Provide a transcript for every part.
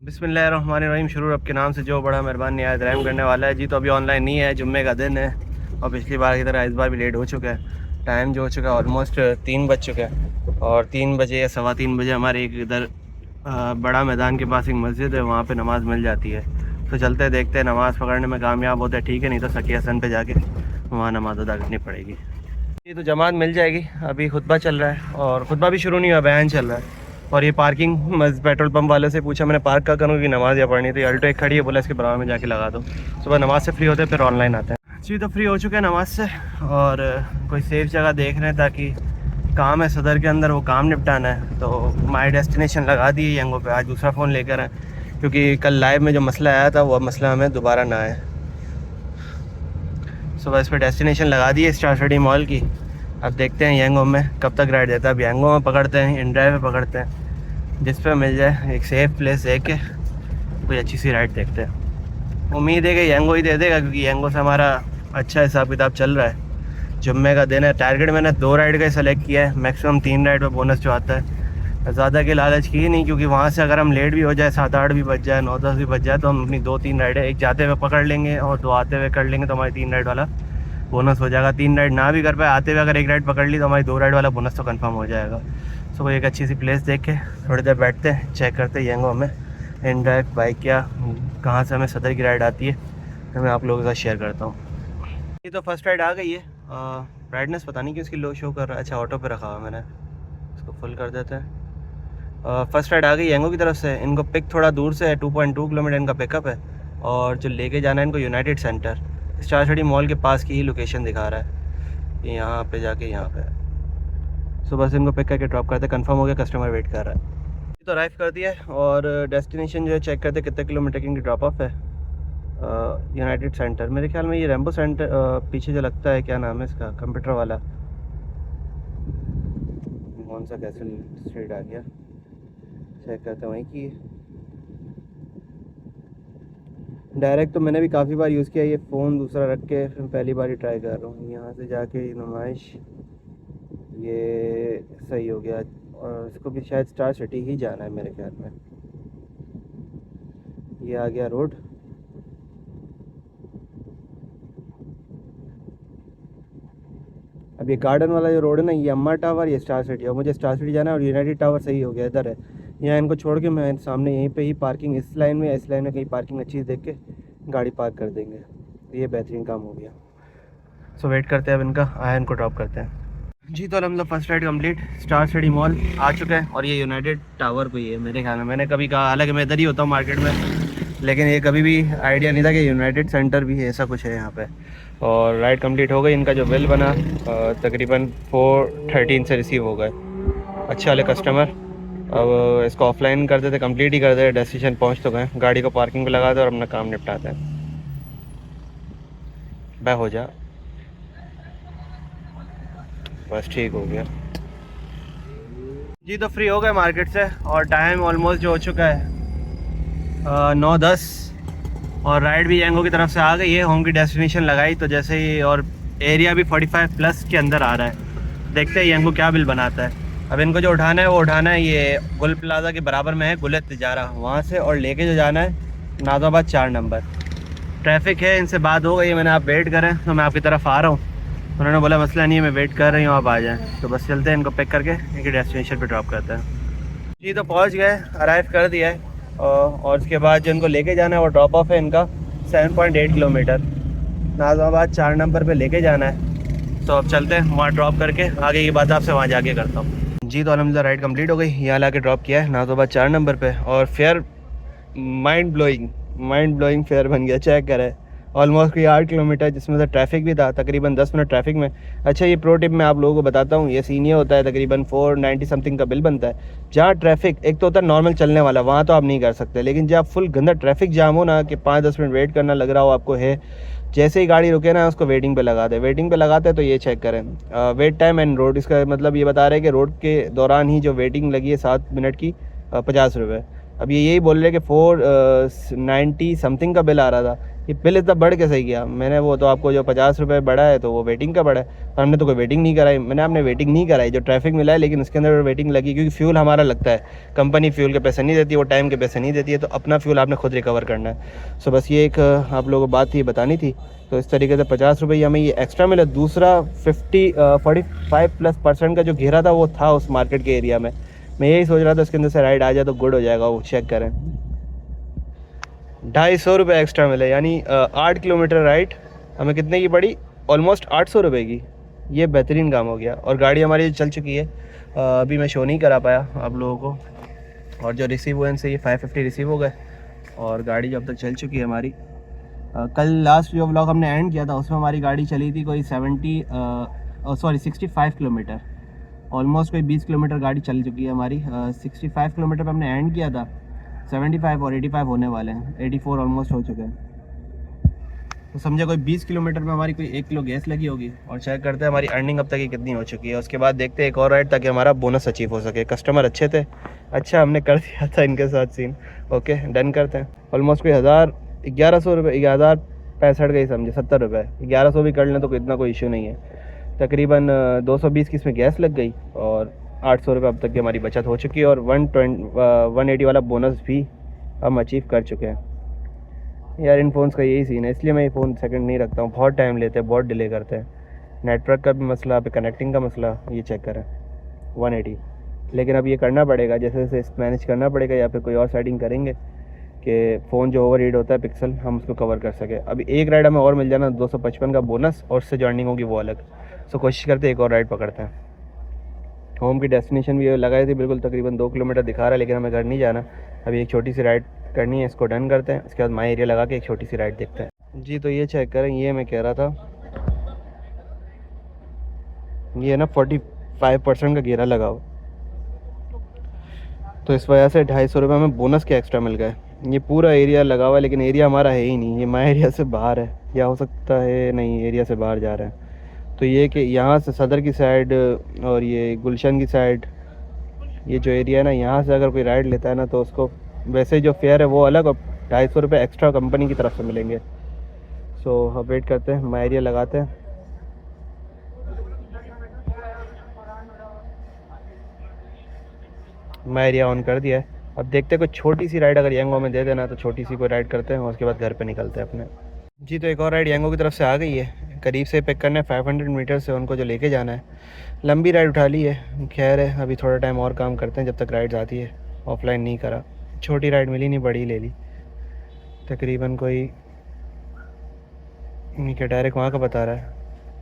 बिस्मिल्लाहिर्रहमानिर्रहीम। शुरू रब के नाम से जो बड़ा मेहरबान निहायत रहम करने वाला है। जी तो अभी ऑनलाइन नहीं है, जुम्मे का दिन है और पिछली बार की तरह इस बार भी लेट हो चुका है। टाइम जो हो चुका है ऑलमोस्ट 3 बज चुका है और 3 बजे या 3:15 बजे हमारे एक इधर बड़ा मैदान के पास एक मस्जिद है, वहाँ पे नमाज़ मिल जाती है। तो चलते देखते हैं, नमाज़ पकड़ने में कामयाब होते हैं ठीक है, नहीं तो सकिया सन पे जाके वहाँ नमाज़ अदा करनी पड़ेगी। ये तो जमात मिल जाएगी। अभी खुतबा चल रहा है और खुतबा भी शुरू नहीं हुआ, बयान चल रहा है। और ये पार्किंग पेट्रोल पंप वाले से पूछा मैंने, पार्क का करूँ कि नमाज़ या पढ़नी, तो ये अल्टो एक खड़ी है, बोला इसके बराबर में जाके लगा दो। सुबह नमाज़ से फ्री होते हैं फिर ऑनलाइन आते हैं। जी तो फ्री हो चुके हैं नमाज़ से और कोई सेफ़ जगह देख रहे हैं ताकि काम है सदर के अंदर, वो काम निपटाना है। तो माई डेस्टिनेशन लगा दी है यंगो पे। आज दूसरा फ़ोन लेकर आए क्योंकि कल लाइव में जो मसला आया था वो मसला हमें दोबारा ना आए। सुबह इस पर डेस्टिनेशन लगा दी है स्टार सिटी मॉल की। अब देखते हैं यंगो में कब तक राइड देता है। अब यंगो में पकड़ते हैं, इन ड्राइव में पकड़ते हैं, जिस पे मिल जाए एक सेफ़ प्लेस देख के कोई अच्छी सी राइड देखते हैं। उम्मीद है कि यंगो ही दे देगा क्योंकि यंगो से हमारा अच्छा हिसाब किताब चल रहा है। जुम्मे का दिन है, टारगेट मैंने 2 राइड का सेलेक्ट किया है, मैक्सिमम 3 राइड पर बोनस जो आता है। ज़्यादा की लालच की नहीं क्योंकि वहाँ से अगर हम लेट भी हो जाए, 7-8 भी बज जाए, 9-10 भी बज जाए, तो हम अपनी 2-3 राइडें एक जाते हुए पकड़ लेंगे और 2 आते हुए कर लेंगे, तो हमारी 3 राइड वाला बोनस हो जाएगा। 3 राइड ना भी कर पाए, आते हुए अगर 1 राइड पकड़ ली तो हमारी 2 राइड वाला बोनस तो कंफर्म हो जाएगा। सो कोई एक अच्छी सी प्लेस देख के थोड़ी देर बैठते हैं, चेक करते हैं यंगो में इन ड्राइव बाइक क्या कहाँ से हमें सदर की राइड आती है, तो मैं आप लोगों के साथ शेयर करता हूँ। ये तो फर्स्ट राइड आ गई है। ब्राइटनेस पता नहीं कि उसकी लो शो कर रहा है। अच्छा ऑटो पे रखा हुआ मैंने, इसको फुल कर देते हैं। फर्स्ट राइड आ गई यंगो की तरफ से। इनको पिक थोड़ा दूर से है, 2.2 किलोमीटर इनका पिकअप है और जो लेके जाना है इनको United centre star city mall के पास की ही लोकेशन दिखा रहा है। यहाँ पे जाके यहाँ पे सुबह से इनको पिक करके ड्रॉप करते, कंफर्म हो गया, कस्टमर वेट कर रहा है। तो अराइव कर दिया है और डेस्टिनेशन जो है चेक करते कितने किलोमीटर की इनकी ड्रॉप ऑफ है। यूनाइटेड सेंटर मेरे ख्याल में ये रेम्बो सेंटर पीछे जो लगता है, क्या नाम है इसका, कंप्यूटर वाला, कौन सा कैसल स्ट्रीट आ गया, चेक करते हैं वहीं की। डायरेक्ट तो मैंने भी काफ़ी बार यूज़ किया, ये फ़ोन दूसरा रख के फिर पहली बार ही ट्राई कर रहा हूँ। यहाँ से जाके नुमाइश ये सही हो गया और इसको भी शायद स्टार सिटी ही जाना है मेरे ख्याल में। ये आ गया रोड। अब ये गार्डन वाला जो रोड है ना, ये अम्मा टावर, ये स्टार सिटी, और मुझे स्टार सिटी जाना है और यूनाइटेड टावर सही हो गया इधर है। यहाँ इनको छोड़ के मैं सामने यहीं पे ही पार्किंग, इस लाइन में कहीं पार्किंग अच्छी देख के गाड़ी पार्क कर देंगे। ये बेहतरीन काम हो गया। सो वेट करते हैं अब इनका, आया इनको ड्रॉप करते हैं। जी तो अलहमदिल्ला first ride complete, star city mall आ चुका है और ये यूनाइटेड टावर पे ही है मेरे ख्याल में। मैंने कभी कहा, हालांकि मैं इधर ही होता हूँ मार्केट में, लेकिन ये कभी भी आइडिया नहीं था कि यूनाइटेड सेंटर भी है, ऐसा कुछ है यहाँ पे। और राइड कंप्लीट हो गई। इनका जो बिल बना तकरीबन 413 से रिसीव हो गए। अच्छे वाले कस्टमर। अब इसको ऑफलाइन कर देते, कंप्लीट ही कर देते, डेस्टिनेशन पहुँच तो गए, गाड़ी को पार्किंग पे लगा दे और अपना काम निपटाते हैं। वह हो जा, बस ठीक हो गया। जी तो फ्री हो गए मार्केट से और टाइम ऑलमोस्ट जो हो चुका है 9:10 और राइड भी यंगो की तरफ से आ गई है। होम की डेस्टिनेशन लगाई तो जैसे ही, और एरिया भी 45 प्लस के अंदर आ रहा है। देखते हैं यंगो क्या बिल बनाता है। अब इनको जो उठाना है वो उठाना है, ये गुल प्लाजा के बराबर में है गुल तिजारा, वहाँ से, और लेके जो जाना है नाज़ाबाद 4 नंबर। ट्रैफिक है, इनसे बात हो गई है, मैंने आप वेट करें तो मैं आपकी तरफ आ रहा हूँ। उन्होंने बोला मसला नहीं है, मैं वेट कर रही हूँ, आप आ जाएँ। तो बस चलते हैं, इनको पिक करके इनके डेस्टिनेशन पे ड्रॉप करते हैं। जी तो पहुँच गए, अराइव कर दिया है और उसके बाद जो इनको लेके जाना है वो ड्रॉप ऑफ है इनका 7.8 किलोमीटर, नाज़ाबाद 4 नंबर पे लेके जाना है। तो अब चलते हैं वहाँ ड्रॉप करके, आगे की बात आपसे वहाँ जाके करता हूँ। जी तो अलहमदिल्ला राइड कंप्लीट हो गई, यहाँ ला के ड्रॉप किया है नाज़ाबाद 4 नंबर पे और फेयर माइंड ब्लोइंग फेयर बन गया। चेक करें, ऑलमोस्ट कोई 8 किलोमीटर, जिसमें से ट्रैफिक भी था, तकरीबन 10 मिनट ट्रैफिक में। अच्छा ये प्रो टिप मैं आप लोगों को बताता हूँ, ये सीन ये होता है तकरीबन 490 समथिंग का बिल बनता है। जहाँ ट्रैफिक एक तो होता है नॉर्मल चलने वाला, वहाँ तो आप नहीं कर सकते, लेकिन जहाँ फुल गंदा ट्रैफिक जाम हो ना, कि 5-10 मिनट वेट करना लग रहा हो आपको है, जैसे ही गाड़ी रुके ना उसको वेटिंग पे लगा दे। वेटिंग पे लगाते हैं तो ये चेक करें वेट टाइम एंड रोड, इसका मतलब ये बता रहे हैं कि रोड के दौरान ही जो वेटिंग लगी है 7 मिनट की 50 रुपये, अब ये यही बोल रहे कि 490 समथिंग का बिल आ रहा था। ये बिल इतना बढ़ के सही गया। मैंने वो तो आपको जो 50 रुपये बढ़ा है तो वो वेटिंग का बढ़ा है, तो हमने तो कोई वेटिंग नहीं कराई। मैंने आपने वेटिंग नहीं कराई, जो ट्रैफिक मिला है लेकिन उसके अंदर वेटिंग लगी, क्योंकि फ्यूल हमारा लगता है, कंपनी फ्यूल के पैसे नहीं देती, वो टाइम के पैसे नहीं देती है, तो अपना फ्यूल आपने खुद रिकवर करना है। सो बस ये एक आप लोगों को बात थी बतानी थी। तो इस तरीके से 50 रुपये हमें ये एक्स्ट्रा मिला। दूसरा 45+ % का जो घेरा था वो था उस मार्केट के एरिया में। मैं यही सोच रहा था उसके अंदर से राइड आ जाए तो गुड हो जाएगा। वो चेक करें, 250 रुपये एक्स्ट्रा मिले, यानी 8 किलोमीटर राइड हमें कितने की पड़ी? ऑलमोस्ट 800 रुपये की। ये बेहतरीन काम हो गया। और गाड़ी हमारी चल चुकी है, अभी मैं शो नहीं करा पाया आप लोगों को। और जो रिसीव हुए इनसे ये 550 रिसीव हो गए, और गाड़ी जो अब तक चल चुकी है हमारी। कल लास्ट जो व्लॉग हमने एंड किया था उसमें हमारी गाड़ी चली थी कोई 65 किलोमीटर, ऑलमोस्ट कोई 20 किलोमीटर गाड़ी चल चुकी है हमारी। 65 किलोमीटर पर हमने एंड किया था, 75 और 85 होने वाले हैं, 84 ऑलमोस्ट हो चुके हैं। तो समझे कोई 20 किलोमीटर में हमारी कोई 1 किलो गैस लगी होगी। और चेक करते हैं हमारी अर्निंग अब तक की कितनी हो चुकी है। उसके बाद देखते हैं एक और राइड, ताकि हमारा बोनस अचीव हो सके। कस्टमर अच्छे थे, अच्छा हमने कर दिया था इनके साथ सीन। ओके डन करते हैं। ऑलमोस्ट कोई 1100 रुपये, 1065 का ही समझे, 70 रुपये। 1100 भी कर लें तो इतना कोई इशू नहीं है। तकरीबन 220 की इसमें गैस लग गई, और 800 रुपये अब तक की हमारी बचत हो चुकी है। और 180 वाला बोनस भी हम अचीव कर चुके हैं। यार इन फ़ोन्स का यही सीन है, इसलिए मैं ये फ़ोन सेकंड नहीं रखता हूँ। बहुत टाइम लेते हैं, बहुत डिले करते हैं। नेटवर्क का भी मसला, पे कनेक्टिंग का मसला, ये चेक करें 180। लेकिन अब ये करना पड़ेगा, जैसे जैसे मैनेज करना पड़ेगा, या फिर कोई और सेटिंग करेंगे कि फ़ोन जो ओवर हीट होता है पिक्सल, हम उसको कवर कर सकें। अभी एक राइड हमें और मिल जाना 255 का बोनस, और उससे जो अर्निंग होगी वो अलग। सो कोशिश करते हैं एक और राइड पकड़ते हैं। होम की डेस्टिनेशन भी लगाई थी बिल्कुल, तकरीबन 2 किलोमीटर दिखा रहा है, लेकिन हमें घर नहीं जाना। अभी एक छोटी सी राइड करनी है, इसको डन करते हैं। उसके बाद माई एरिया लगा के एक छोटी सी राइड देखते हैं। जी तो ये चेक करें, ये मैं कह रहा था, ये है ना 45% का घेरा लगा हो, तो इस वजह से 250 रुपये हमें बोनस के एक्स्ट्रा मिल गए। ये पूरा एरिया लगा हुआ है, लेकिन एरिया हमारा है ही नहीं, ये माई एरिया से बाहर है, या हो सकता है नहीं एरिया से बाहर जा रहा है। तो ये कि यहाँ से सदर की साइड और ये गुलशन की साइड, ये जो एरिया है ना, यहाँ से अगर कोई राइड लेता है ना तो उसको वैसे जो फेयर है वो अलग, और 250 रुपये एक्स्ट्रा कंपनी की तरफ से मिलेंगे। सो अब वेट करते हैं, माई एरिया लगाते हैं। माई एरिया ऑन कर दिया है। अब देखते हैं कोई छोटी सी राइड अगर यंगो में दे देना तो छोटी सी कोई राइड करते हैं, और उसके बाद घर पे निकलते हैं अपने। जी तो एक और राइड यंगो की तरफ से आ गई है, करीब से पिक करना है 500 मीटर से उनको जो लेके जाना है। लंबी राइड उठा ली है, खैर है अभी थोड़ा टाइम और काम करते हैं जब तक राइड्स आती है। ऑफलाइन नहीं करा, छोटी राइड मिली नहीं, बड़ी ले ली। तकरीबन कोई नहीं, क्या डायरेक्ट वहाँ का बता रहा है,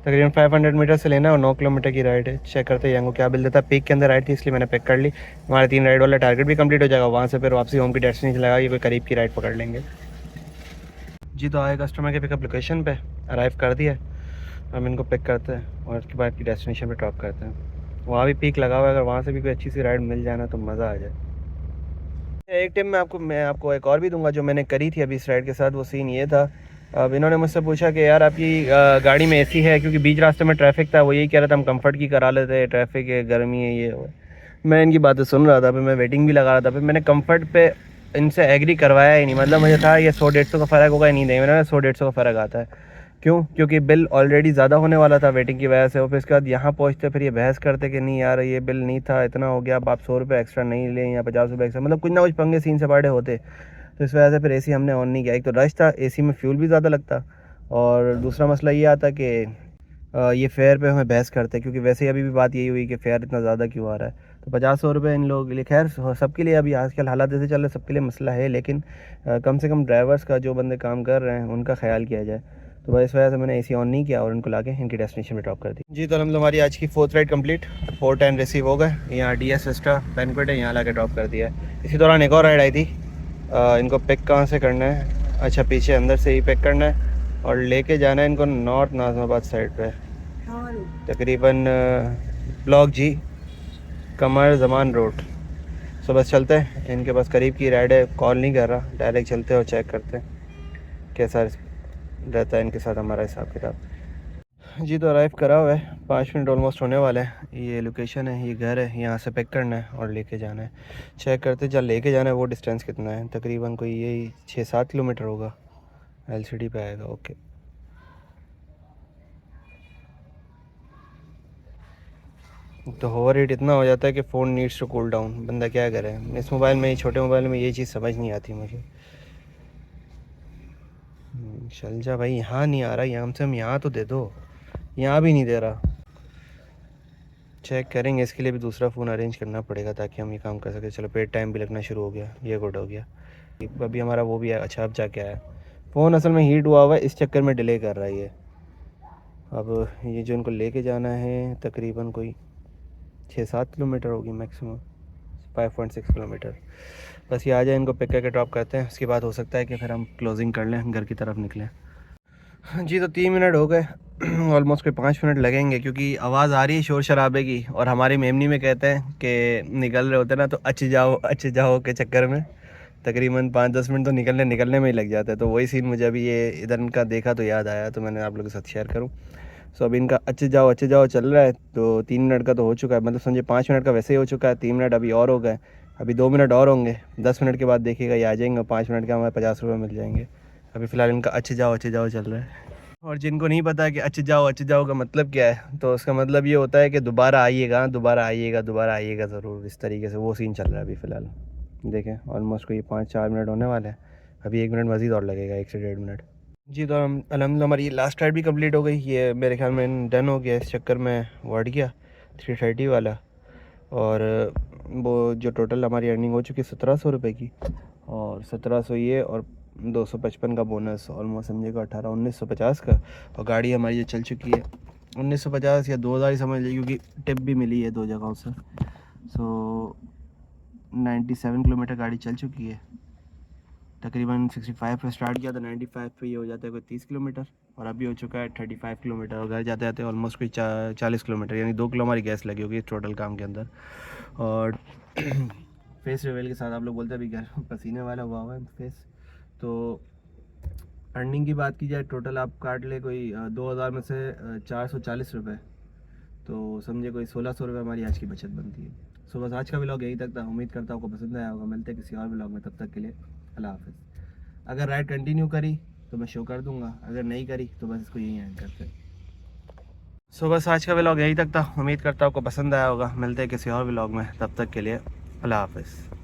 तकरीबन 500 मीटर से लेना है और 9 किलोमीटर की राइड है। चेक करते हैं यंगो क्या बिल देता है। पीक के अंदर राइड थी इसलिए मैंने पिक कर ली। हमारे 3 राइड वाला टारगेट भी कंप्लीट हो जाएगा, वहाँ से फिर वापसी होम की डेस्टिनेशन लगा के कोई करीब की राइड पकड़ लेंगे। जी तो आए कस्टमर के पिकअप लोकेशन पे अराइव कर दिया, हम इनको पिक करते हैं और उसके बाद की डेस्टिनेशन पे ड्रॉप करते हैं। वहाँ भी पीक लगा हुआ है, अगर वहाँ से भी कोई अच्छी सी राइड मिल जाए ना तो मज़ा आ जाए। एक टिप मैं आपको एक और भी दूंगा जो मैंने करी थी अभी इस राइड के साथ। वो सीन ये था, अब इन्होंने मुझसे पूछा कि यार आपकी गाड़ी में एसी है, क्योंकि बीच रास्ते में ट्रैफिक था। वो यही कह रहा था हम कंफर्ट की करा लेते हैं, ट्रैफिक है, गर्मी है, ये मैं इनकी बातें सुन रहा था। फिर मैं वेटिंग भी लगा रहा था, फिर मैंने कंफर्ट पे इनसे एग्री करवाया ही नहीं। मतलब मुझे था ये 100-150 का फ़र्क होगा, नहीं देंगे। मैंने 100-150 का फ़र्क आता है, क्यों? क्योंकि बिल ऑलरेडी ज़्यादा होने वाला था वेटिंग की वजह से। और फिर इसके बाद यहाँ पहुँचते फिर ये बहस करते कि नहीं यार ये बिल नहीं था, इतना हो गया, अब आप 100 रुपये एक्स्ट्रा नहीं लें या 50 रुपये एक्स्ट्रा, मतलब कुछ ना कुछ पंगे सीन से बड़े होते। तो इस वजह से फिर एसी हमने ऑन नहीं किया। एक तो रश था, एसी में फ्यूल भी ज़्यादा लगता, और दूसरा मसला ये आता कि ये फेयर पे हमें बहस करते, क्योंकि वैसे ही अभी भी बात यही हुई कि फ़ेयर इतना ज़्यादा क्यों आ रहा है। तो 50-100 रुपये इन लोगों के लिए, खैर सबके लिए अभी आजकल हालात जैसे चल रहे सबके लिए मसला है, लेकिन कम से कम ड्राइवर्स का, जो बंदे काम कर रहे हैं उनका ख्याल किया जाए। तो इस वजह से मैंने एसी ऑन नहीं किया और इनको लाके इनकी डेस्टिनेशन में ड्रॉप कर दी। जी तो हम हमारी आज की 4th राइड कंप्लीट, 410 रिसीव हो गए। यहाँ DS विस्टा बैंक्वेट है, यहाँ लाके ड्रॉप कर दिया है। इसी दौरान एक और राइड आई थी। इनको पिक कहाँ से करना है? अच्छा पीछे अंदर से ही पिक करना है और लेके जाना है इनको नॉर्थ नाज़िमाबाद साइड पे, तकरीबन ब्लॉक G कमर जमान रोड। सो बस चलते हैं, इनके पास करीब की राइड है, कॉल नहीं कर रहा, डायरेक्ट चलते हैं और चेक करते हैं कैसा रहता है इनके साथ हमारा हिसाब किताब। जी तो अराइव करा हुआ है, 5 मिनट ऑलमोस्ट होने वाले हैं। ये लोकेशन है, ये घर है, यहाँ से पिक करना है और लेके जाना है। चेक करते जहाँ लेके जाना है वो डिस्टेंस कितना है, तकरीबन कोई यही 6-7 किलोमीटर होगा। एलसीडी पे आएगा। ओके, तो ओवर हीट इतना हो जाता है कि phone needs to cool down. बंदा क्या करे, इस मोबाइल में, छोटे मोबाइल में ये चीज़ समझ नहीं आती मुझे। चल जा भाई, यहाँ नहीं आ रहा, यहाँ से हम यहाँ तो दे दो, यहाँ भी नहीं दे रहा। चेक करेंगे, इसके लिए भी दूसरा फ़ोन अरेंज करना पड़ेगा ताकि हम ये काम कर सकें। चलो पेड टाइम भी लगना शुरू हो गया, ये गुड हो गया। अभी हमारा वो भी है। अच्छा, अब जाके आया फ़ोन, असल में हीट हुआ हुआ है, इस चक्कर में डिले कर रहा है ये। अब ये जो इनको लेके जाना है तकरीबन कोई 6-7 किलोमीटर होगी मैक्सिमम, 5.6 किलोमीटर। बस ये आ जाए, इनको पिक करके ड्रॉप करते हैं, उसके बाद हो सकता है कि फिर हम क्लोजिंग कर लें, घर की तरफ निकलें। जी तो 3 मिनट हो गए, ऑलमोस्ट कोई 5 मिनट लगेंगे, क्योंकि आवाज़ आ रही है शोर शराबे की। और हमारी मेमनी में कहते हैं कि निकल रहे होते ना तो अच्छे जाओ के चक्कर में तकरीबन 5-10 मिनट तो निकलने में ही लग जाता है। तो वही सीन मुझे अभी ये इधर इनका देखा तो याद आया, तो मैंने आप लोगों के साथ शेयर करूँ। सो अभी इनका अच्छे जाओ चल रहा है। तो 3 मिनट का तो हो चुका है, मतलब समझे 5 मिनट का वैसे ही हो चुका है, 3 मिनट अभी और हो गए। अभी 2 मिनट और होंगे, 10 मिनट के बाद देखिएगा ये आ जाएंगे। 5 मिनट का हमें 50 रुपये मिल जाएंगे। अभी फ़िलहाल इनका अच्छे जाओ चल रहा है। और जिनको नहीं पता कि अच्छे जाओ का मतलब क्या है, तो उसका मतलब ये होता है कि दोबारा आइएगा ज़रूर। इस तरीके से वो सीन चल रहा है अभी फ़िलहाल। देखें, ऑलमोस्ट कोई 5-4 मिनट होने वाले हैं। अभी 1 मिनट मज़ीद और लगेगा, 1 से 1.5 मिनट। जी तो हम अल्हम्दुलिल्लाह हमारी लास्ट राइड भी कंप्लीट हो गई। ये मेरे ख्याल में डन हो गया, इस चक्कर में वो हट गया 330 वाला। और वो जो टोटल हमारी अर्निंग हो चुकी है 1700 रुपये की, और 1700 ये और 255 का बोनस, ऑलमोस्ट समझेगा 1950 का। और गाड़ी हमारी ये चल चुकी है 1950 या 2000 ही समझ लीजिए, क्योंकि टिप भी मिली है 2 जगहों से। सो 97 किलोमीटर गाड़ी चल चुकी है। तकरीबन 65 पे स्टार्ट किया था, 95 पे ये हो जाता है कोई 30 किलोमीटर, और अभी हो चुका है 35 किलोमीटर। और घर जाते जाते ऑलमोस्ट कोई 40 किलोमीटर, यानी 2 किलो हमारी गैस लगी होगी टोटल काम के अंदर। और फेस रिवेल के साथ आप लोग बोलते हैं अभी घर पसीने वाला हुआ है फेस। तो अर्निंग की बात की जाए, टोटल आप काट ले कोई 2000 में से 440 रुपये, तो समझे कोई 1600 रुपये हमारी आज की बचत बनती है। सो बस आज का व्लॉग यही तक था, उम्मीद करता हूँ आपको पसंद आया होगा। मिलते हैं किसी और व्लॉग में, तब तक के लिए अल्लाह हाफ़िज़। अगर राइड कंटिन्यू करी तो मैं शो कर दूंगा, अगर नहीं करी तो बस इसको यहीं एंड करते हैं। सो बस आज का व्लॉग यहीं तक था, उम्मीद करता हूँ आपको पसंद आया होगा। मिलते हैं किसी और व्लॉग में, तब तक के लिए अल्लाह हाफ़िज़।